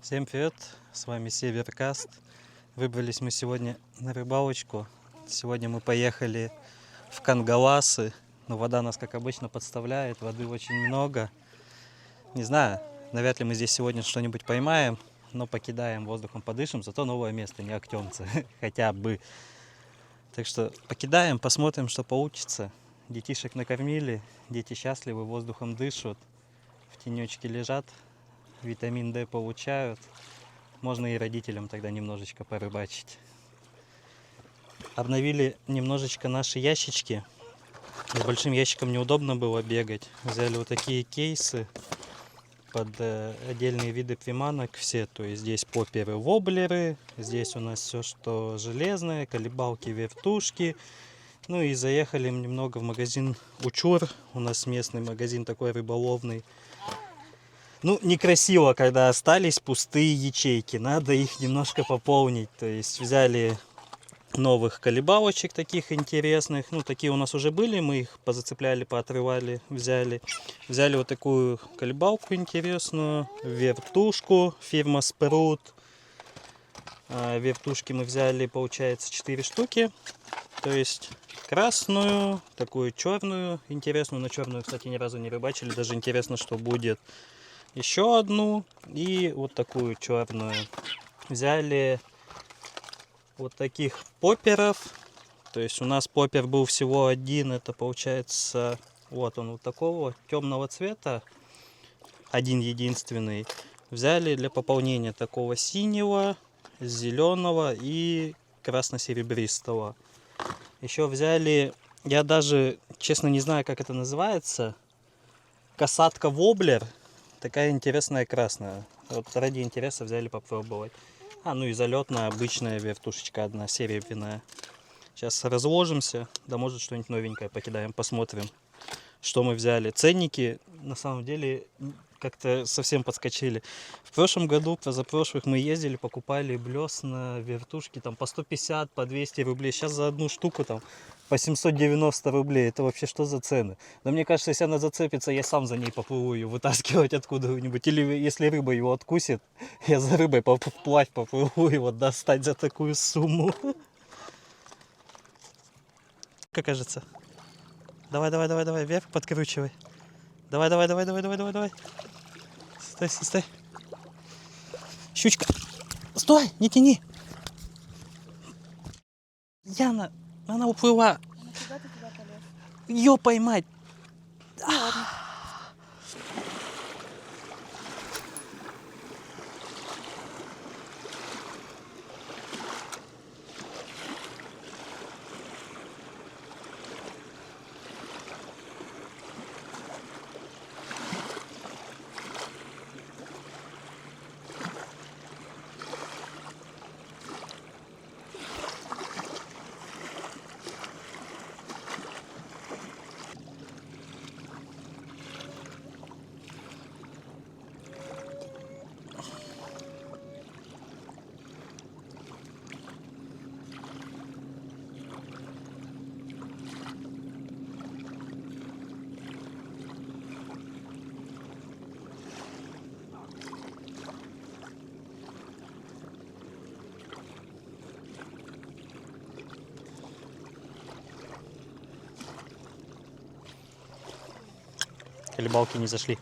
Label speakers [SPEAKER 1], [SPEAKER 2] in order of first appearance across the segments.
[SPEAKER 1] Всем привет, с вами Северкаст. Выбрались мы сегодня на рыбалочку. Сегодня мы поехали в Кангаласы. Но вода нас, как обычно, подставляет, воды очень много. Не знаю, навряд ли мы здесь сегодня что-нибудь поймаем, но покидаем, воздухом подышим, зато новое место, не Актемцы, хотя бы. Так что покидаем, посмотрим, что получится. Детишек накормили, дети счастливы, воздухом дышат, в тенечке лежат, витамин D получают. Можно и родителям тогда немножечко порыбачить. Обновили немножечко наши ящички. С большим ящиком неудобно было бегать. Взяли вот такие кейсы под отдельные виды приманок все. То есть здесь попперы, воблеры. Здесь у нас все, что железное, колебалки, вертушки. Ну и заехали немного в магазин Учур. У нас местный магазин такой рыболовный. Ну, некрасиво, когда остались пустые ячейки. Надо их немножко пополнить. То есть взяли новых колебалочек таких интересных. Ну, такие у нас уже были. Мы их позацепляли, поотрывали, взяли. Взяли вот такую колебалку интересную. Вертушку фирма Sprut. Вертушки мы взяли, получается, 4 штуки. То есть красную, такую черную интересную. Но черную, кстати, ни разу не рыбачили. Даже интересно, что будет. Еще одну и вот такую черную. Взяли вот таких попперов. То есть у нас поппер был всего один. Это получается вот он вот такого темного цвета. Один единственный. Взяли для пополнения такого синего, зеленого и красно-серебристого. Еще взяли, я даже честно не знаю, как это называется, касатка воблер. Такая интересная красная. Вот ради интереса взяли попробовать. Ну и залетная обычная вертушечка одна, серебряная. Сейчас разложимся. Да может что-нибудь новенькое покидаем, посмотрим, что мы взяли. Ценники на самом деле как-то совсем подскочили. В прошлом году, позапрошлых мы ездили, покупали блесна, вертушки там по 150, по 200 рублей. Сейчас за одну штуку там по 790 рублей. Это вообще что за цены? Но мне кажется, если она зацепится, я сам за ней поплыву ее вытаскивать откуда-нибудь. Или если рыба его откусит, я за рыбой вплавь поплыву его достать за такую сумму. Как кажется? Давай, давай, давай, давай, вверх подкручивай. Давай, давай, давай, давай, давай, давай, давай. Стой, стой, стой. Щучка. Стой, не тяни. Яна, она уплыла.
[SPEAKER 2] Нафига ты туда полез?
[SPEAKER 1] Ее поймать.
[SPEAKER 2] Ну ладно.
[SPEAKER 1] Колебалки не зашли.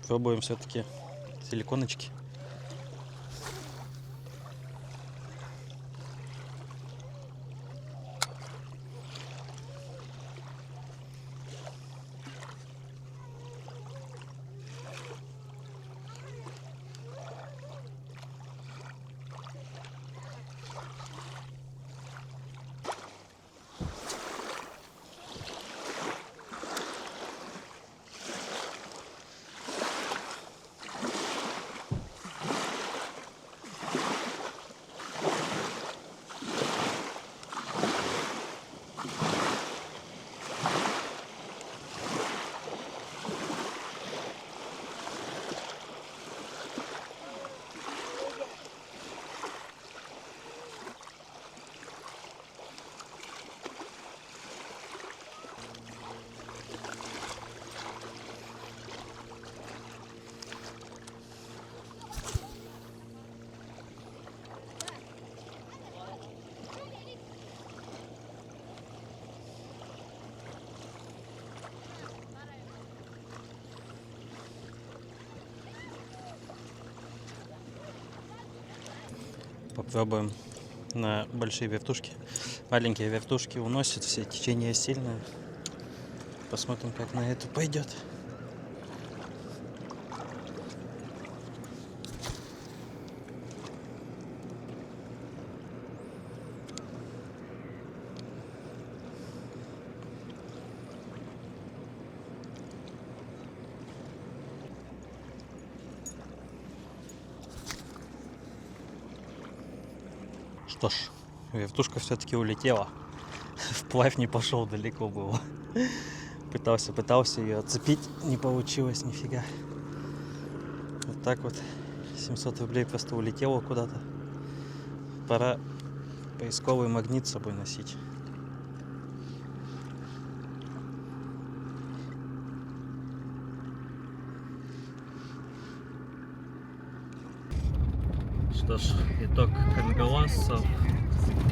[SPEAKER 1] Пробуем все-таки силиконочки. Пробуем на большие вертушки. Маленькие вертушки уносят, все течение сильное. Посмотрим, как на это пойдет. Что ж, вертушка все-таки улетела. Вплавь не пошел, далеко было. Пытался ее отцепить, не получилось нифига. Вот так вот. 700 рублей просто улетело куда-то. Пора поисковый магнит с собой носить. Что ж, итог кангаласов.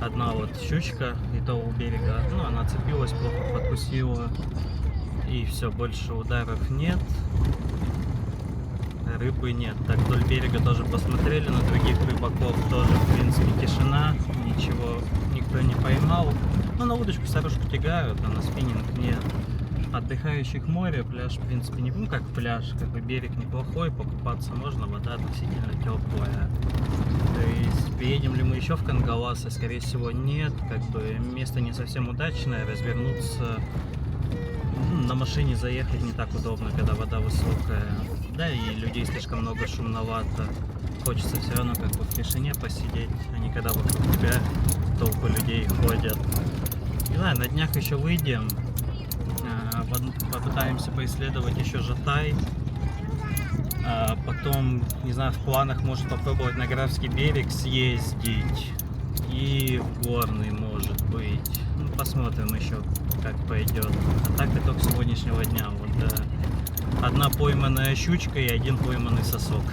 [SPEAKER 1] Одна вот щучка, и то у берега, ну, она цепилась, плохо подкусила. И все, больше ударов нет. Рыбы нет. Так, вдоль берега тоже посмотрели, на других рыбаков тоже, в принципе, тишина. Ничего никто не поймал. Ну, на удочку старушку тягают, а на спиннинг нет. Отдыхающих море, пляж, в принципе, не, ну, как пляж, как бы берег неплохой, покупаться можно, вода относительно теплая. То есть, приедем ли мы еще в Кангаласы? Скорее всего, нет. Как бы место не совсем удачное, развернуться, на машине заехать не так удобно, когда вода высокая. Да, и людей слишком много, шумновато. Хочется все равно как бы в тишине посидеть, а не когда вокруг тебя толпы людей ходят. Не знаю, на днях еще выйдем, попытаемся поисследовать еще Жатай. Потом, не знаю, в планах может попробовать на Графский берег съездить. И в Горный, может быть. Ну, посмотрим еще, как пойдет. А так итог сегодняшнего дня. Вот, одна пойманная щучка и один пойманный сосок.